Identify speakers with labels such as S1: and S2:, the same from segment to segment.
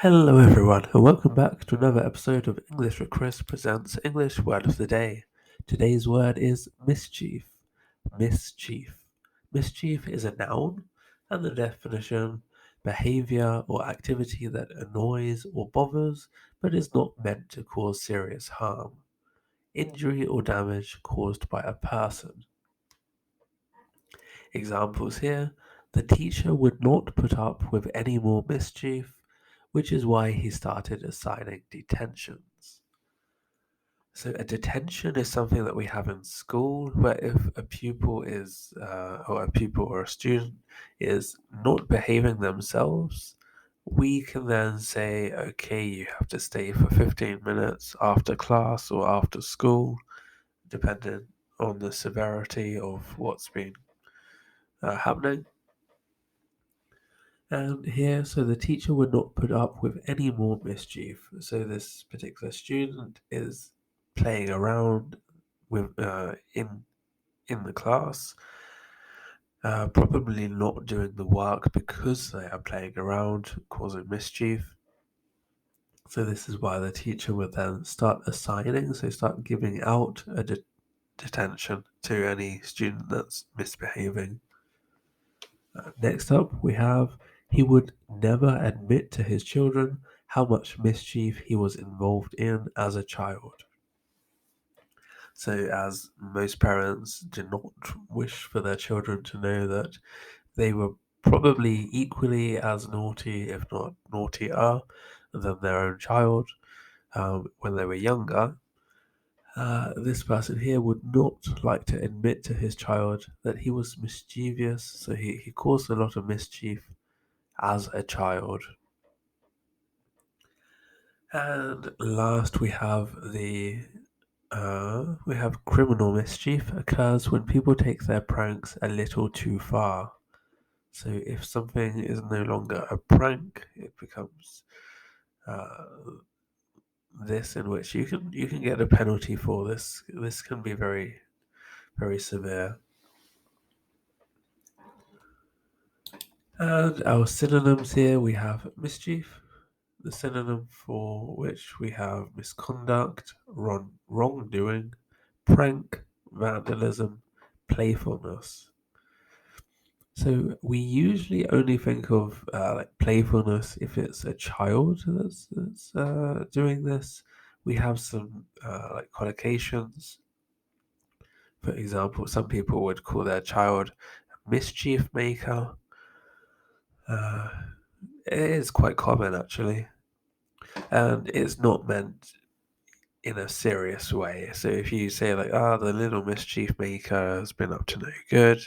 S1: Hello everyone, and welcome back to another episode of English with Chris presents English Word of the Day. Today's word is mischief. Mischief. Mischief is a noun, and the definition: behavior or activity that annoys or bothers, but is not meant to cause serious harm. Injury or damage caused by a person. Examples here: the teacher would not put up with any more mischief, which is why he started assigning detentions. So a detention is something that we have in school, where if a pupil or a student is not behaving themselves, we can then say, okay, you have to stay for 15 minutes after class or after school, depending on the severity of what's been happening. And here, so the teacher would not put up with any more mischief. So this particular student is playing around with in the class, probably not doing the work because they are playing around, causing mischief. So this is why the teacher would then start assigning, so start giving out a detention to any student that's misbehaving. Next up, we have he would never admit to his children how much mischief he was involved in as a child. So, as most parents do not wish for their children to know that they were probably equally as naughty, if not naughtier, than their own child when they were younger. This person here would not like to admit to his child that he was mischievous, so he caused a lot of mischief as a child. And last, we have criminal mischief occurs when people take their pranks a little too far. So if something is no longer a prank, it becomes uh, this in which you can get a penalty for this. This can be very very severe. And our synonyms here, we have mischief, the synonym for which we have misconduct, wrongdoing, prank, vandalism, playfulness. So we usually only think of like playfulness if it's a child that's doing this. We have some like collocations. For example, some people would call their child a mischief maker. Uh, it is quite common actually, and it's not meant in a serious way. So if you say like, the little mischief maker has been up to no good,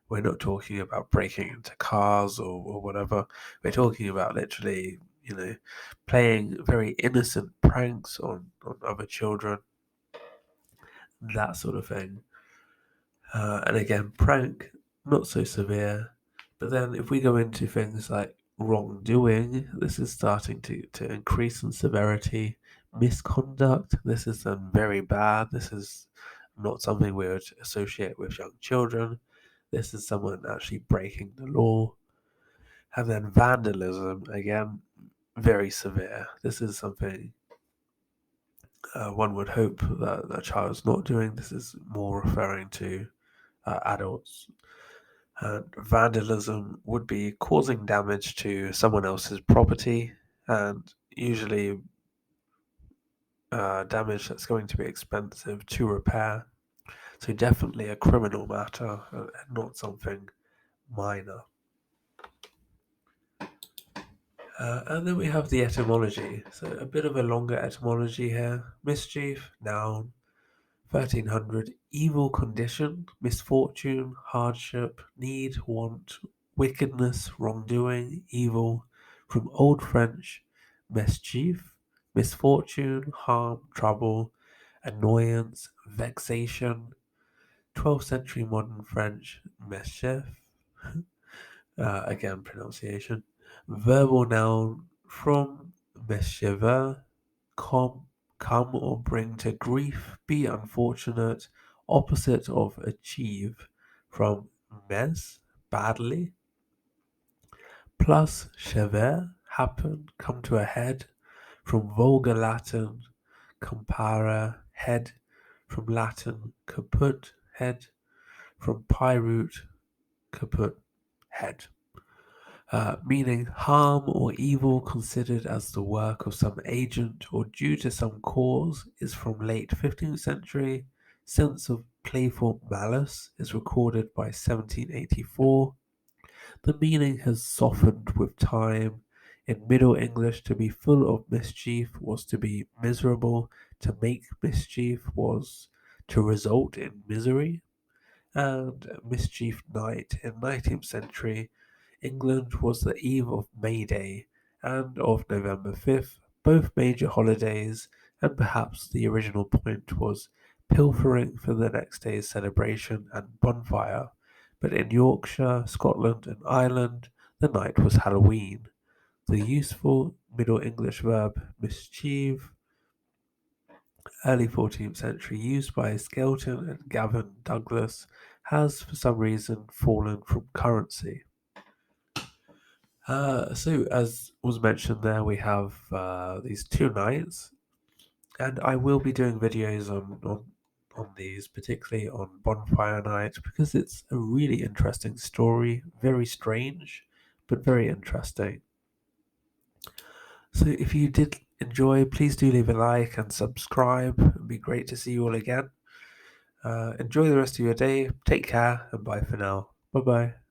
S1: we're not talking about breaking into cars or whatever. We're talking about literally, playing very innocent pranks on other children, that sort of thing. And again, prank, not so severe. But then if we go into things like wrongdoing, this is starting to increase in severity. Misconduct, this is very bad. This is not something we would associate with young children. This is someone actually breaking the law. And then vandalism, again, very severe. This is something one would hope that a child's not doing. This is more referring to adults. And vandalism would be causing damage to someone else's property, and usually damage that's going to be expensive to repair. So definitely a criminal matter, and not something minor. And then we have the etymology. So a bit of a longer etymology here. Mischief, noun, 1300, evil condition, misfortune, hardship, need, want, wickedness, wrongdoing, evil. From Old French, mischief, misfortune, harm, trouble, annoyance, vexation. 12th century modern French, mischief, again pronunciation. Verbal noun from mischieveux, come or bring to grief, be unfortunate, opposite of achieve, from mes, badly, plus chever, happen, come to a head, from Vulgar Latin compara, head, from Latin caput, head, from Pi root caput, head. Meaning harm or evil considered as the work of some agent or due to some cause, is from late 15th century. Sense of playful malice is recorded by 1784. The meaning has softened with time. In Middle English, to be full of mischief was to be miserable. To make mischief was to result in misery. And Mischief Night in 19th century England was the eve of May Day and of November 5th, both major holidays, and perhaps the original point was pilfering for the next day's celebration and bonfire. But in Yorkshire, Scotland, and Ireland, the night was Halloween. The useful Middle English verb mischief, early 14th century, used by Skelton and Gavin Douglas, has for some reason fallen from currency. So as was mentioned there, we have these 2 nights, and I will be doing videos on these, particularly on Bonfire Night, because it's a really interesting story, very strange, but very interesting. So if you did enjoy, please do leave a like and subscribe. It'd be great to see you all again. Enjoy the rest of your day. Take care, and bye for now. Bye bye.